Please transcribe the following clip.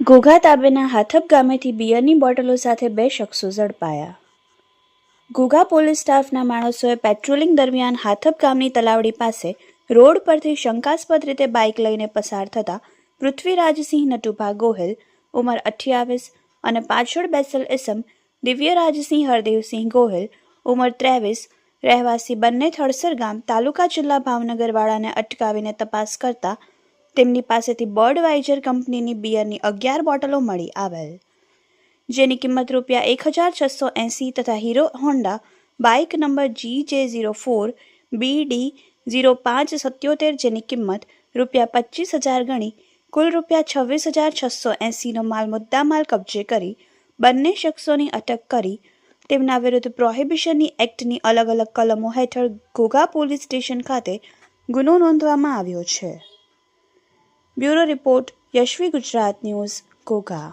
ઘોઘા તાબેના હાથપ ગામેથી બિયરની બોટલો સાથે 2 શખ્સો ઝડપાયા. ઘોઘા પોલીસ સ્ટાફના માણસોએ પેટ્રોલિંગ દરમિયાન હાથપ ગામની તલાવડી પાસે રોડ પરથી શંકાસ્પદ રીતે બાઇક લઈને પસાર થતા પૃથ્વીરાજસિંહ નટુભા ગોહિલ ઉંમર 28 અને પાછળ બેસેલ ઇસમ દિવ્યરાજસિંહ હરદેવસિંહ ગોહિલ ઉંમર 23 રહેવાસી બંને થળસર ગામ તાલુકા જિલ્લા ભાવનગરવાળાને અટકાવીને તપાસ કરતા તેમની પાસેથી બર્ડવાઇઝર કંપનીની બિયરની 11 બોટલો મળી આવેલ, જેની કિંમત ₹1680 તથા hero Honda bike number GJ04 BD0577 જેની કિંમત ₹25,000 ગણી કુલ ₹26,680નો માલ મુદ્દામાલ કબજે કરી બંને શખ્સોની અટક કરી તેમના વિરુદ્ધ પ્રોહિબિશનની એક્ટની અલગ અલગ કલમો હેઠળ ઘોઘા પોલીસ સ્ટેશન ખાતે ગુનો નોંધવામાં આવ્યો છે. Bureau report, Yashvi Gujarat news, Ghogha.